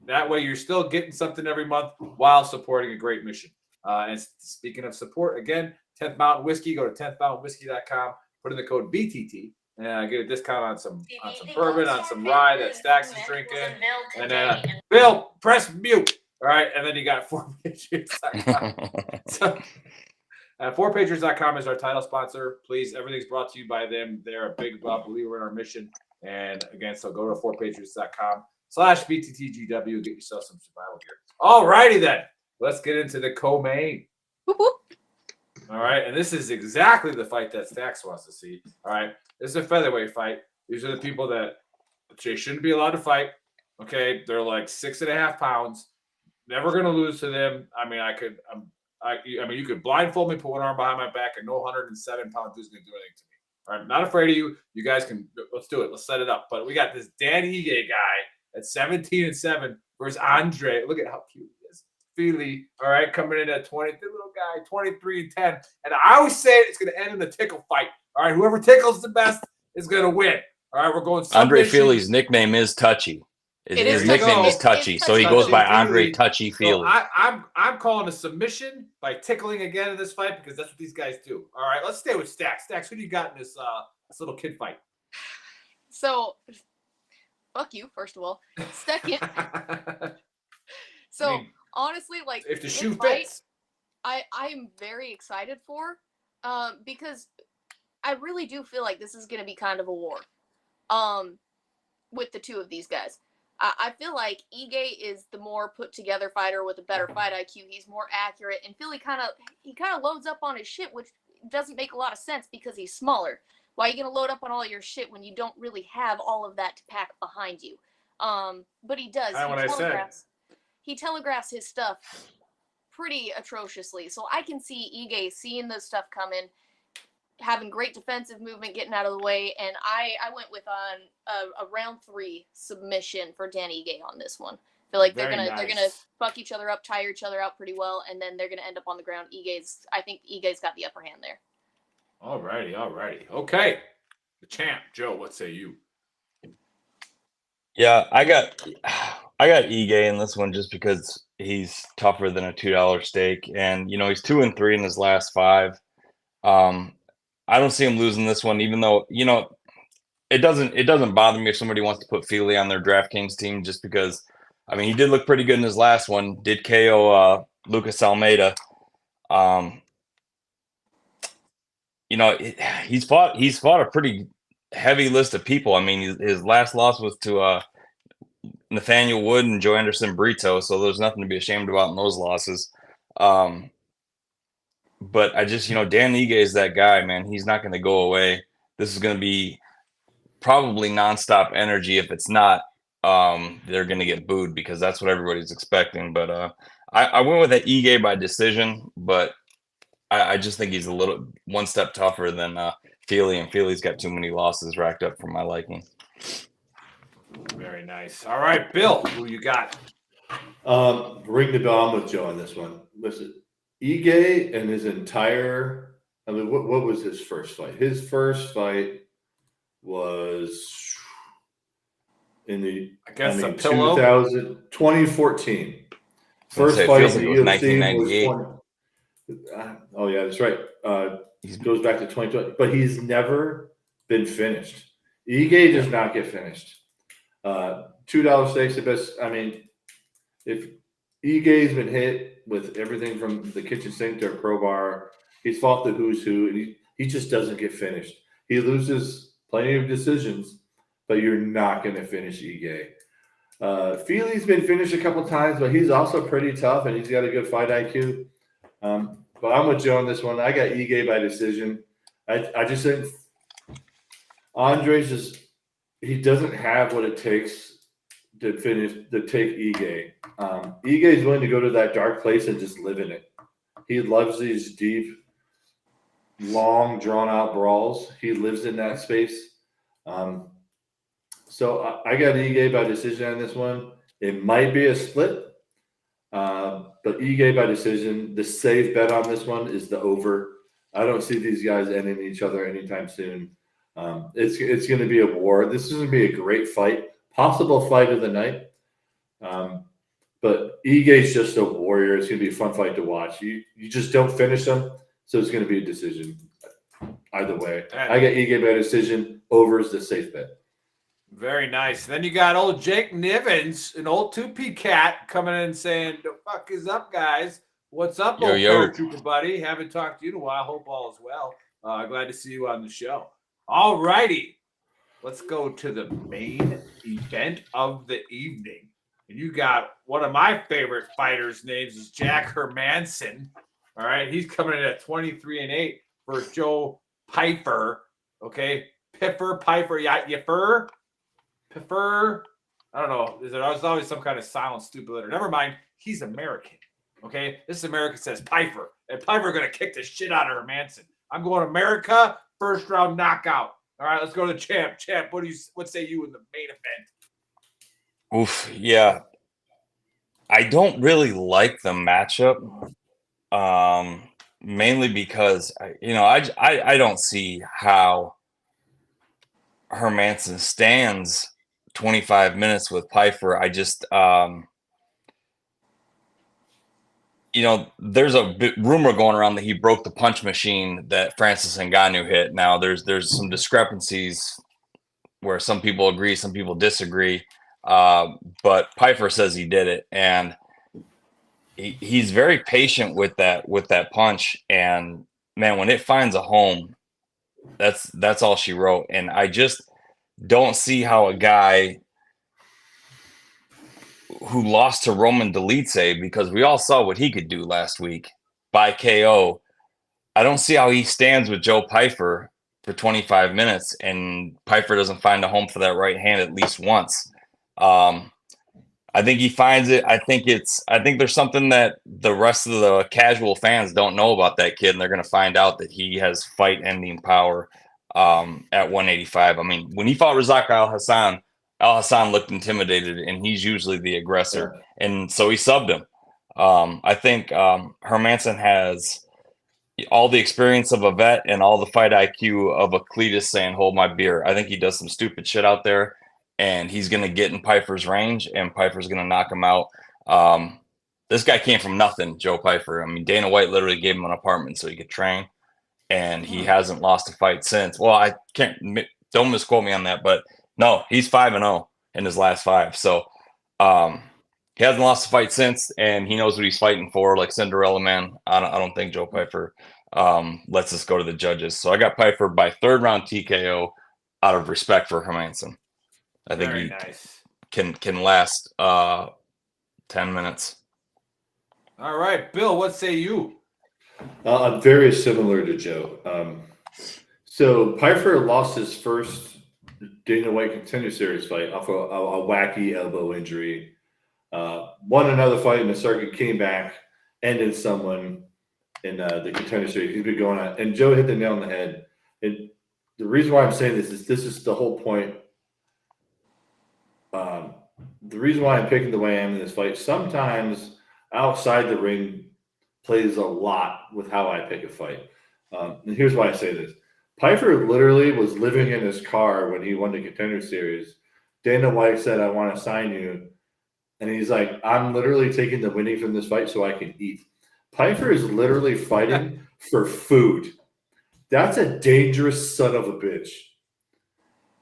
that way you're still getting something every month while supporting a great mission. And speaking of support, again, 10th Mountain Whiskey, go to 10thmountainwhiskey.com, put in the code BTT, and get a discount on some bourbon, on some rye that Stax is drinking. And Bill, press mute. All right. And then you got 4pagers.com. So, 4pagers.com is our title sponsor. Please, everything's brought to you by them. They're a big believer in our mission. And again, so go to 4pagers.com/BTTGW, get yourself some survival gear. All righty then. Let's get into the co-main. All right. And this is exactly the fight that Stax wants to see. All right. This is a featherweight fight. These are the people that they shouldn't be allowed to fight. Okay. They're like 6.5 pounds. Never going to lose to them. I mean, you could blindfold me, put one arm behind my back, and no 107-pound dude's going to do anything to me. All right, I'm not afraid of you. You guys can, let's do it. Let's set it up. But we got this Dan Ige guy at 17-7 versus Andre. Look at how cute he is. Feely, all right, coming in at 20. The little guy, 23-10. And I always say it's going to end in a tickle fight. All right, whoever tickles the best is going to win. All right, we're going Andre submission. Feely's nickname is Touchy. His Touchy. nickname is It's Touchy, so he Touchy goes by Feely. Andre Touchy So Feely. I'm calling a submission by tickling again in this fight because that's what these guys do. All right, let's stay with Stacks. Stacks, who do you got in this little kid fight? So, fuck you, first of all. Second, so I mean, honestly, like if the this shoe fight, fits. I am very excited for, because I really do feel like this is going to be kind of a war, with the two of these guys. I feel like Ige is the more put together fighter with a better fight IQ. He's more accurate, and Philly kind of loads up on his shit, which doesn't make a lot of sense because he's smaller. Why are you gonna load up on all your shit when you don't really have all of that to pack behind you? But he does. He telegraphs his stuff pretty atrociously. So I can see Ige seeing this stuff coming, having great defensive movement, getting out of the way, and I went with a round 3 submission for Dan Ige on this one. I feel like they're gonna fuck each other up, tire each other out pretty well, and then they're gonna end up on the ground. I think Ige's got the upper hand there. Alrighty. Okay. The champ, Joe, what say you? Yeah, I got Ige in this one just because he's tougher than a $2 stake, and he's 2-3 in his last 5. I don't see him losing this one, even though it doesn't bother me if somebody wants to put Feely on their DraftKings team, just because he did look pretty good in his last one. Did KO Lucas Almeida. He's fought a pretty heavy list of people. His last loss was to Nathaniel Wood and Joe Anderson Brito, so there's nothing to be ashamed about in those losses. But I just, Dan Ige is that guy, man. He's not going to go away. This is going to be probably nonstop energy. If it's not, they're going to get booed because that's what everybody's expecting. But I went with an Ige by decision, but I just think he's a little one step tougher than Feely, and Feely's got too many losses racked up for my liking. Very nice. All right, Bill, who you got? Ring the bell. I'm with Joe on this one. Listen, Ige and his entire, what was his first fight? His first fight was in the, a pillow. 2014. First fight in the UFC 1998. was oh yeah, that's right. Goes back to 2020, but he's never been finished. Ige does not get finished. $2 stakes the best. If Ige's been hit with everything from the kitchen sink to a crowbar, he's fought the who's who, and he just doesn't get finished. He loses plenty of decisions, but you're not going to finish Ige. Feely's been finished a couple times, but he's also pretty tough, and he's got a good fight IQ. But I'm with Joe on this one. I got Ige by decision. I just think Andre's he doesn't have what it takes to take Ige. Ige is willing to go to that dark place and just live in it. He loves these deep, long, drawn-out brawls. He lives in that space. So I got Ige by decision on this one. It might be a split, but Ige by decision. The safe bet on this one is the over. I don't see these guys ending each other anytime soon. It's going to be a war. This is going to be a great fight, possible fight of the night. But Ige's just a warrior. It's going to be a fun fight to watch. You just don't finish him, so it's going to be a decision either way. I got Ige by decision. Over is the safe bet. Very nice. Then you got old Jake Nivens, an old 2P cat, coming in saying, "The fuck is up, guys? What's up, old paratrooper buddy? Haven't talked to you in a while. Hope all is well. Glad to see you on the show." All righty. Let's go to the main event of the evening. And you got one of my favorite fighters' names is Jack Hermanson. All right. He's coming in at 23-8 for Joe Piper. Okay. Piffer. I don't know. There's always some kind of silent stupid letter. Never mind. He's American. Okay. This American says Piper. And Piper going to kick the shit out of Hermanson. I'm going America. First round knockout. All right, let's go to the champ. Champ, what say you in the main event? Oof, yeah. I don't really like the matchup, mainly because I don't see how Hermanson stands 25 minutes with Pfeiffer. I just there's a rumor going around that he broke the punch machine that Francis Ngannou hit. Now there's some discrepancies where some people agree, some people disagree. But Pfeiffer says he did it, and he's very patient with that punch. And man, when it finds a home, that's all she wrote. And I just don't see how a guy who lost to Roman Dolidze, because we all saw what he could do last week by KO. I don't see how he stands with Joe Pfeiffer for 25 minutes and Pfeiffer doesn't find a home for that right hand at least once. I think he finds it. I think there's something that the rest of the casual fans don't know about that kid, and they're going to find out that he has fight-ending power at 185. I mean, when he fought Razak Al Hassan looked intimidated, and he's usually the aggressor, and so he subbed him. I think Hermanson has all the experience of a vet and all the fight IQ of a Cletus saying, "Hold my beer." I think he does some stupid shit out there, and he's going to get in Pfeiffer's range, and Pfeiffer's going to knock him out. This guy came from nothing, Joe Pfeiffer. I mean, Dana White literally gave him an apartment so he could train, and he hasn't lost a fight since. Well, I can't, don't misquote me on that, but no, he's 5-0 in his last 5. So he hasn't lost a fight since, and he knows what he's fighting for, like Cinderella Man. I don't think Joe Pfeiffer lets us go to the judges. So I got Pfeiffer by 3rd round TKO out of respect for Hermanson. I think Very he nice. can last 10 minutes. All right, Bill, what say you? I'm very similar to Joe. So Pfeiffer lost his first Dana White Contender Series fight off a wacky elbow injury. Won another fight in the circuit, came back, ended someone in the Contender Series. He's been going on, and Joe hit the nail on the head. And the reason why I'm saying this is the whole point. The reason why I'm picking the way I am in this fight, sometimes outside the ring plays a lot with how I pick a fight. And here's why I say this. Pfeiffer literally was living in his car when he won the Contender Series. Dana White said, "I want to sign you." And he's like, "I'm literally taking the winning from this fight so I can eat." Pfeiffer is literally fighting for food. That's a dangerous son of a bitch.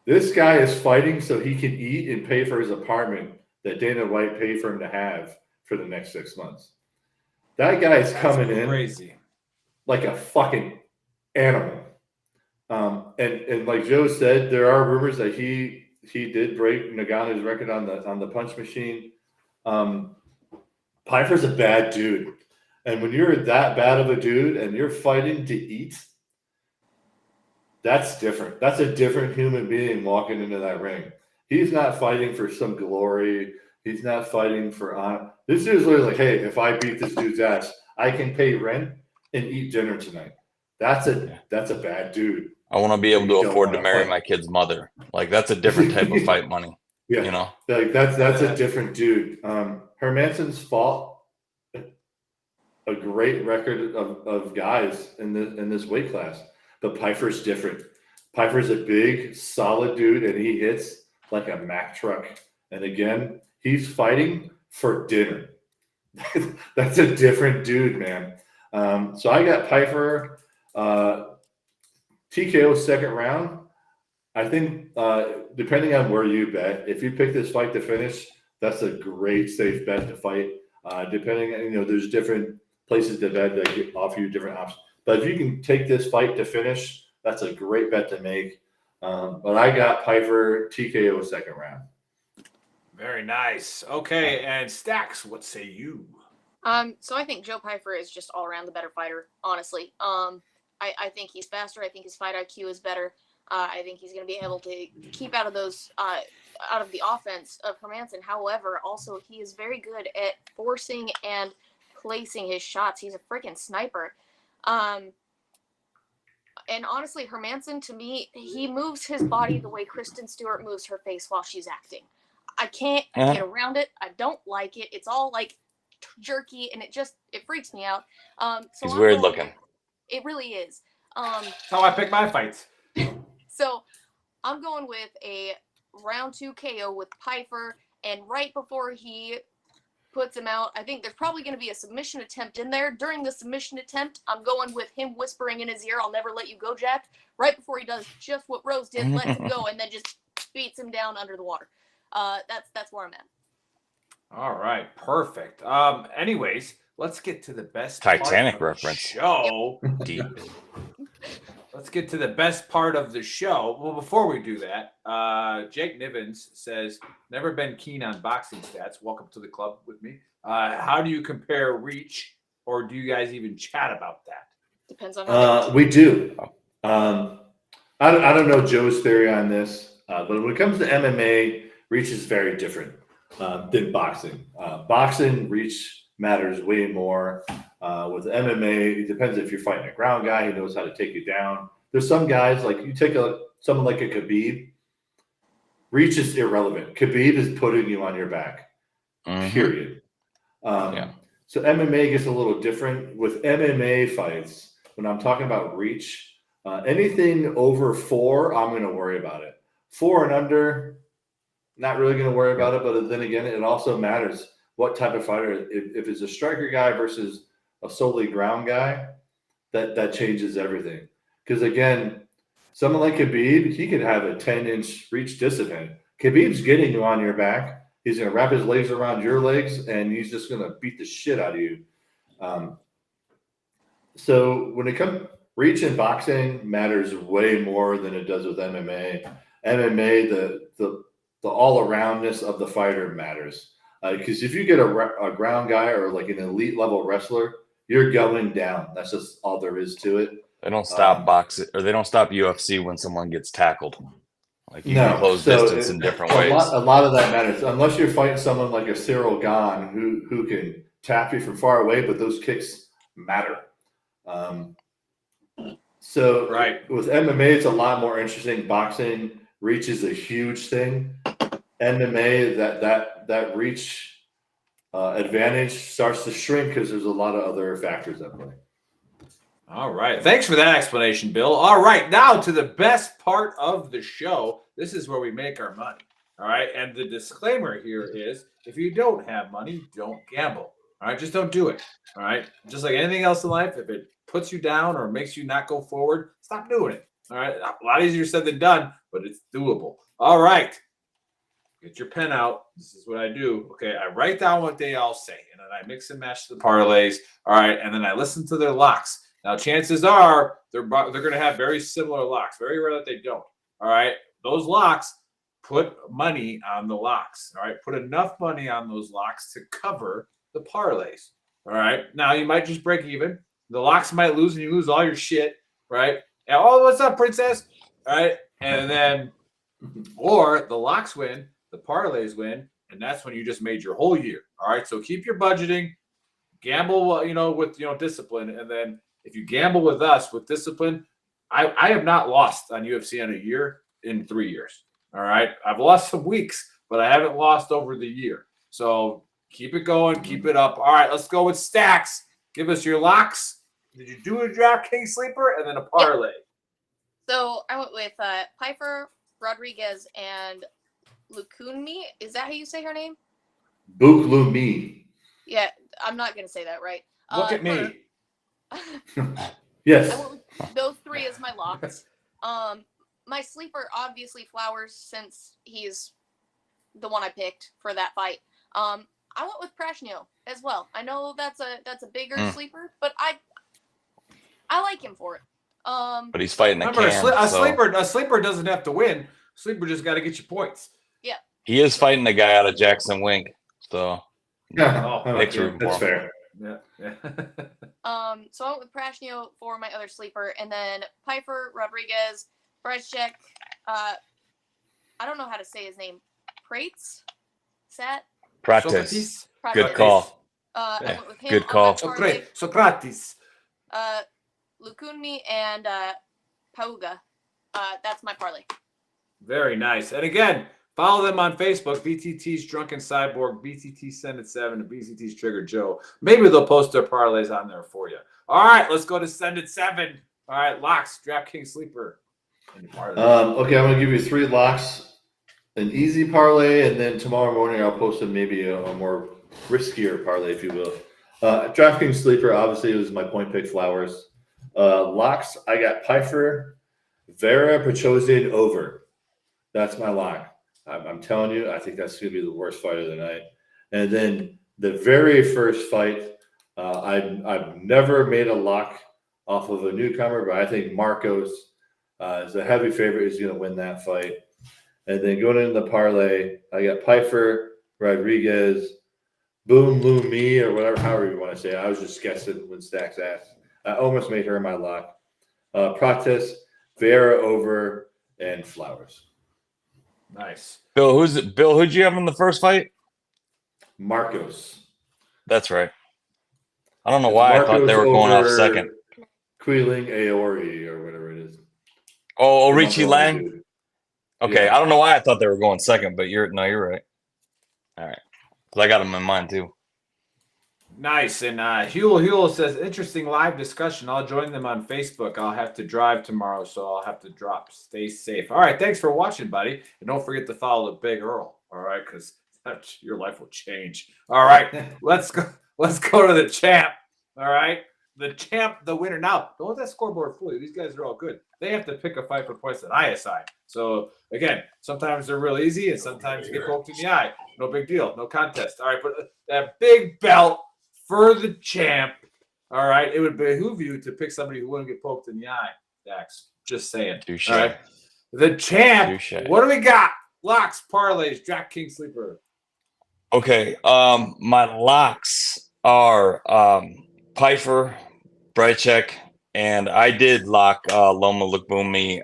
This guy is fighting so he can eat and pay for his apartment that Dana White paid for him to have for the next 6 months. That guy is coming in crazy, like a fucking animal. And like Joe said, there are rumors that he did break Ngannou's record on the punch machine. Piper's a bad dude, and when you're that bad of a dude and you're fighting to eat, that's different. That's a different human being walking into that ring. He's not fighting for some glory. He's not fighting for honor. This dude's literally like, "Hey, if I beat this dude's ass, I can pay rent and eat dinner tonight." That's a bad dude. I want to be able to afford to marry my kid's mother. Like, that's a different type of fight money. Yeah, you know, like that's a different dude. Hermanson's fought a great record of guys in this weight class, but Pfeiffer's different. Pfeiffer's a big, solid dude, and he hits like a Mack truck. And again, he's fighting for dinner. That's a different dude, man. So I got Pfeiffer TKO 2nd round. I think depending on where you bet, if you pick this fight to finish, that's a great safe bet to fight. Depending, there's different places to bet that offer you different options. But if you can take this fight to finish, that's a great bet to make. But I got Pfeiffer TKO 2nd round. Very nice. Okay, and Stacks, what say you? So I think Joe Pfeiffer is just all around the better fighter, honestly. I think he's faster. I think his fight IQ is better. I think he's going to be able to keep out of the offense of Hermanson. However, also he is very good at forcing and placing his shots. He's a freaking sniper. And honestly, Hermanson, to me, he moves his body the way Kristen Stewart moves her face while she's acting. I can't get around it. I don't like it. It's all like jerky, and it freaks me out. So He's I'm weird going- looking. It really is. That's how I pick my fights. So I'm going with a round 2 KO with Piper, and right before he puts him out, I think there's probably going to be a submission attempt in there. During the submission attempt, I'm going with him whispering in his ear, "I'll never let you go, Jack," right before he does just what Rose did, lets him go, and then just beats him down under the water. That's where I'm at. All right, perfect. Anyways, let's get to the best Titanic part of reference. the show. Deep. Let's get to the best part of the show. Well, before we do that, Jake Nivens says, never been keen on boxing stats. Welcome to the club with me. How do you compare reach, or do you guys even chat about that? Depends on how We do. I don't know Joe's theory on this, but when it comes to MMA, reach is very different than boxing. Boxing reach matters way more. With MMA, it depends if you're fighting a ground guy who knows how to take you down. There's some guys, like you take someone like a Khabib, reach is irrelevant. Khabib is putting you on your back, period. So MMA gets a little different. With MMA fights, when I'm talking about reach, anything over 4, I'm going to worry about it. 4 and under, not really going to worry about it. But then again, it also matters what type of fighter. If it's a striker guy versus a solely ground guy, that changes everything. Because again, someone like Khabib, he could have a 10-inch reach disadvantage. Khabib's getting you on your back. He's going to wrap his legs around your legs, and he's just going to beat the shit out of you. So when it comes, reach in boxing matters way more than it does with MMA. MMA, the all-aroundness of the fighter matters. Because if you get a ground guy or like an elite level wrestler, you're going down. That's just all there is to it. They don't stop boxing, or they don't stop UFC when someone gets tackled. Like you can close distance in different ways. A lot of that matters. Unless you're fighting someone like a Cyril Gane who can tap you from far away, but those kicks matter. So with MMA, it's a lot more interesting. Boxing reach is a huge thing. MMA, that reach advantage starts to shrink because there's a lot of other factors at play. All right. Thanks for that explanation, Bill. All right. Now to the best part of the show. This is where we make our money. All right. And the disclaimer here is if you don't have money, don't gamble. All right. Just don't do it. All right. Just like anything else in life, if it puts you down or makes you not go forward, stop doing it. All right. A lot easier said than done, but it's doable. All right. Get your pen out. This is what I do. Okay. I write down what they all say, and then I mix and match the parlays. All right. And then I listen to their locks. Now, chances are they're going to have very similar locks. Very rare that they don't. All right. Those locks, put money on the locks. All right. Put enough money on those locks to cover the parlays. All right. Now, you might just break even. The locks might lose and you lose all your shit. Right. And, oh, what's up, princess? All right. And then, or the locks win, the parlays win, and that's when you just made your whole year. All right. So keep your budgeting, gamble, with, discipline. And then, if you gamble with us with discipline, I have not lost on UFC in a year in 3 years. All right. I've lost some weeks, but I haven't lost over the year. So keep it going. Keep it up. All right. Let's go with stacks. Give us your locks. Did you do a DraftKings sleeper and then a parlay? So I went with Piper, Rodriguez, and Lukunmi. Is that how you say her name? Buklumi. Yeah. I'm not going to say that right. Look at me. Yes. I went with those 3 as my locks. My sleeper, obviously, Flowers, since he's the one I picked for that fight. I went with Prashnio as well. I know that's a bigger sleeper, but I like him for it. But he's fighting a sleeper doesn't have to win. Sleeper just got to get you points. Yeah. He is fighting a guy out of Jackson Wink, so That's fair. Yeah. So I went with Prashnio for my other sleeper, and then Piper, Rodriguez, Brezcek. I don't know how to say his name. Practice. Good call. I went with him. Good call. Socrates. Lukunmi and Pauga. That's my parlay. Very nice. And again, Follow them on Facebook, VTT's Drunken Cyborg, BTT Send It 7, and BTT's Trigger Joe. Maybe they'll post their parlays on there for you. All right, let's go to Send It 7. All right, locks, DraftKings Sleeper. Okay, I'm going to give you 3 locks, an easy parlay, and then tomorrow morning I'll post maybe a more riskier parlay, if you will. DraftKings Sleeper, obviously, was my point pick, Flowers. Locks, I got Pfeiffer, Vera, Petrosian over. That's my lock. I'm telling you, I think that's going to be the worst fight of the night. And then the very first fight, I've never made a lock off of a newcomer, but I think Marcos is a heavy favorite. He's going to win that fight. And then going into the parlay, I got Pfeiffer, Rodriguez, Boom Me, or whatever, however you want to say it. I was just guessing when Stacks asked. I almost made her my lock. Pratis, Vera over, and Flowers. Nice. Bill, who'd you have in the first fight? Marcos. That's right. I don't know It's why I thought Marcos they were going off over second. Queeling Aori, or whatever it is. Oh, The Richie number one Lang? dude. Okay, Yeah. I don't know why I thought they were going second, but you're right. All right. 'Cause I got them in mind too. Nice. And Huel says, interesting live discussion. I'll join them on Facebook. I'll have to drive tomorrow, so I'll have to drop. Stay safe. All right. Thanks for watching, buddy. And don't forget to follow the Big Earl. All right, because your life will change. All right. Let's go to the champ. All right. The champ, the winner. Now, don't let that scoreboard fool you. These guys are all good. They have to pick a fight for points that I assign. So, again, sometimes they're real easy, and sometimes you get poked in the eye. No big deal. No contest. All right, but that big belt for the champ. All right, it would behoove you to pick somebody who wouldn't get poked in the eye, Dax. Just saying. Touche. All right. The champ. Touche. What do we got? Locks, parlays, DraftKings Sleeper. Okay. My locks are Pfeiffer, Brychek, and I did lock Loma Lookboomy.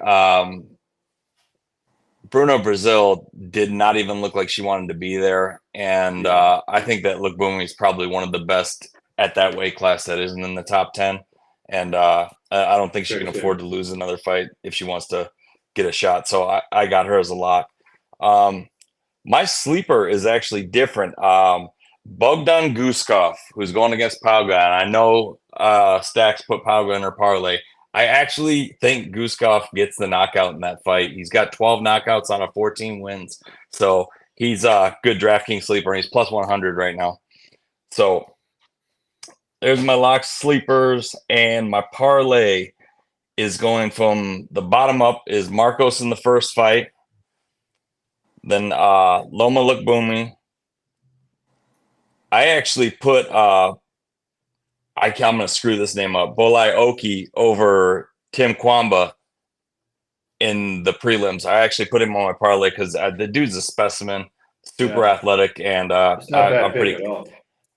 Bruno Brazil did not even look like she wanted to be there. And I think that Lookboomy is probably one of the best at that weight class that isn't in the top 10. And I don't think she can afford to lose another fight if she wants to get a shot. So I got her as a lock. My sleeper is actually different. Bogdan Guskov, who's going against Pauga. And I know Stacks put Pauga in her parlay. I actually think Guskov gets the knockout in that fight. He's got 12 knockouts on a 14 wins. So he's a good DraftKings sleeper, and he's plus 100 right now. So there's my locks, sleepers, and my parlay is going from the bottom up is Marcos in the first fight. Then Loma Lookboomy. I actually put I'm going to screw this name up. Bolai Oki over Tim Kwamba in the prelims. I actually put him on my parlay because the dude's a specimen, super athletic, and It's not a bad I'm pick pretty. at all.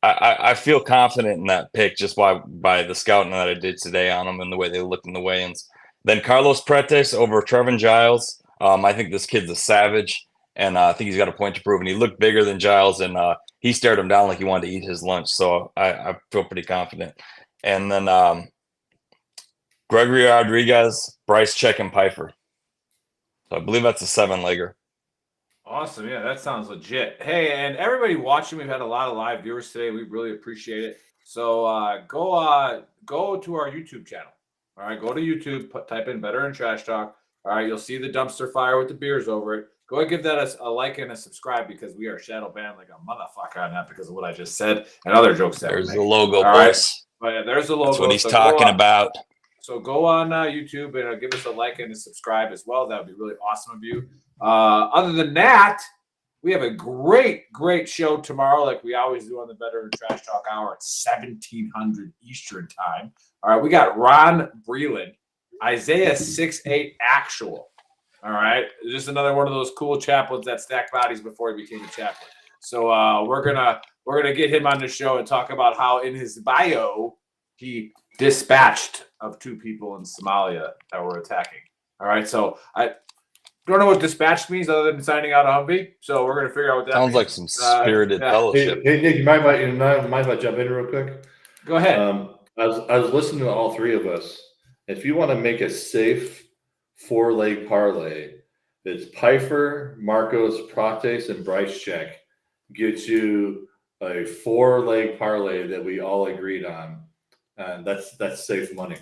I feel confident in that pick just by the scouting that I did today on them and the way they looked in the weigh-ins. Then Carlos Pretes over Trevin Giles. I think this kid's a savage, and I think he's got a point to prove. And he looked bigger than Giles, and he stared him down like he wanted to eat his lunch. So I feel pretty confident. And then Gregory Rodriguez, Brychek, and Pfeiffer. So I believe that's a 7-legger. Awesome. Yeah, that sounds legit. Hey, and everybody watching, we've had a lot of live viewers today. We really appreciate it. So go to our YouTube channel. All right, go to YouTube, type in Veteran Trash Talk. All right, you'll see the dumpster fire with the beers over it. Go ahead and give that a like and a subscribe because we are shadow banned like a motherfucker on that because of what I just said and other jokes that There's we the make. logo, All right. boys. But yeah, there's the logo. That's what he's So talking about. So go on YouTube and give us a like and a subscribe as well. That would be really awesome of you. Other than that, we have a great show tomorrow, like we always do on the Veteran Trash Talk Hour at 1700 Eastern Time. All right, we got Ron Breland, Isaiah 6'8" actual. All right, just another one of those cool chaplains that stacked bodies before he became a chaplain. So we're gonna get him on the show and talk about how in his bio he dispatched of 2 people in Somalia that were attacking. All right, so I don't know what dispatched means other than signing out a Humvee. So we're gonna figure out what that Sounds means. like some spirited fellowship. Hey, Nick, you mind if I jump in real quick? Go ahead. I was listening to all 3 of us. If you want to make a safe 4-leg parlay, It's Pfeiffer, Marcos, Prates, and Bryce Check. Gets you a 4-leg parlay that we all agreed on. And that's safe money.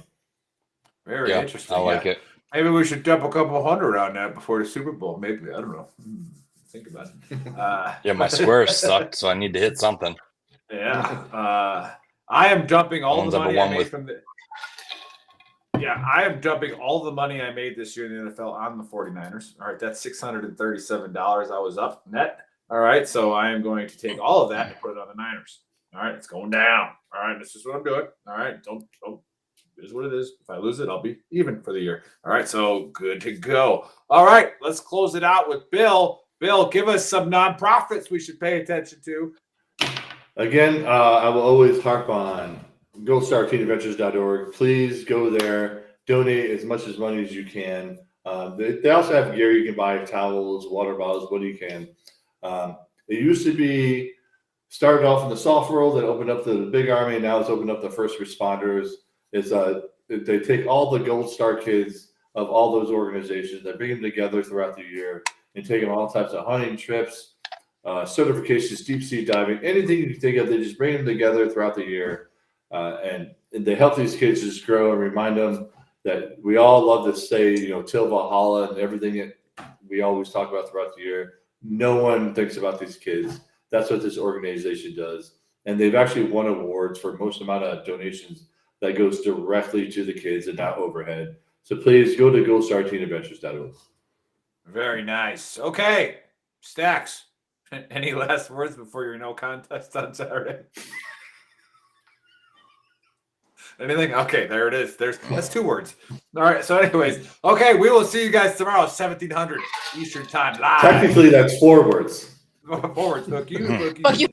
Very interesting. I like it. Maybe we should dump a couple hundred on that before the Super Bowl. Maybe. I don't know. Think about it. Yeah, my square sucked, so I need to hit something. Yeah. I am dumping all the money I made from the. Yeah, I am dumping all the money I made this year in the NFL on the 49ers. All right, that's $637 I was up net. All right, so I am going to take all of that and put it on the Niners. All right, it's going down. All right, this is what I'm doing. All right, don't. It is what it is. If I lose it, I'll be even for the year. All right, so good to go. All right, let's close it out with Bill. Bill, give us some nonprofits we should pay attention to. Again, I will always harp on goldstarteenadventures.org. Please go there, donate as much as money as you can. They also have gear you can buy, towels, water bottles, what you can. It used to be started off in the soft world and opened up to the big army, and now it's opened up to first responders. They take all the Gold Star kids of all those organizations, they bring them together throughout the year and take them all types of hunting trips, certifications, deep sea diving, anything you can think of. They just bring them together throughout the year, and they help these kids just grow and remind them that we all love to say, Till Valhalla and everything that we always talk about throughout the year. No one thinks about these kids. That's what this organization does. And they've actually won awards for most amount of donations that goes directly to the kids and not overhead. So please go to goldstarteenadventures.org. Very nice. Okay, Stacks. Any last words before your no contest on Saturday? Anything? Okay, there it is. That's 2 words. All right. So, anyways, okay, we will see you guys tomorrow, 1700 Eastern Time live. Technically, that's 4 words. Forwards. Fuck you. Fuck you.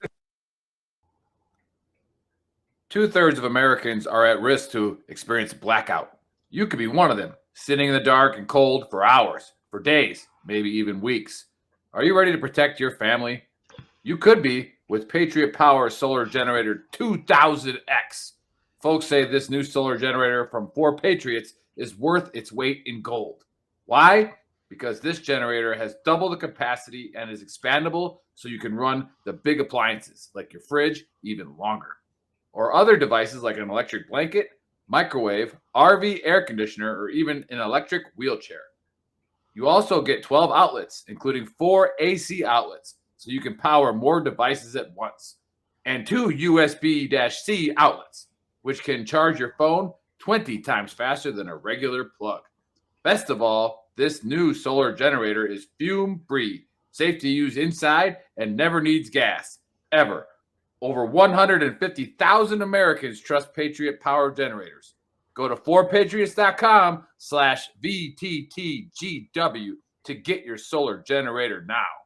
2/3 of Americans are at risk to experience blackout. You could be one of them, sitting in the dark and cold for hours, for days, maybe even weeks. Are you ready to protect your family? You could be with Patriot Power Solar Generator 2000X. Folks say this new solar generator from 4 Patriots is worth its weight in gold. Why? Because this generator has double the capacity and is expandable so you can run the big appliances like your fridge even longer. Or other devices like an electric blanket, microwave, RV air conditioner, or even an electric wheelchair. You also get 12 outlets, including 4 AC outlets, so you can power more devices at once, and 2 USB-C outlets, which can charge your phone 20 times faster than a regular plug. Best of all, this new solar generator is fume-free, safe to use inside, and never needs gas, ever. Over 150,000 Americans trust Patriot Power generators. Go to 4patriots.com/VTTGW to get your solar generator now.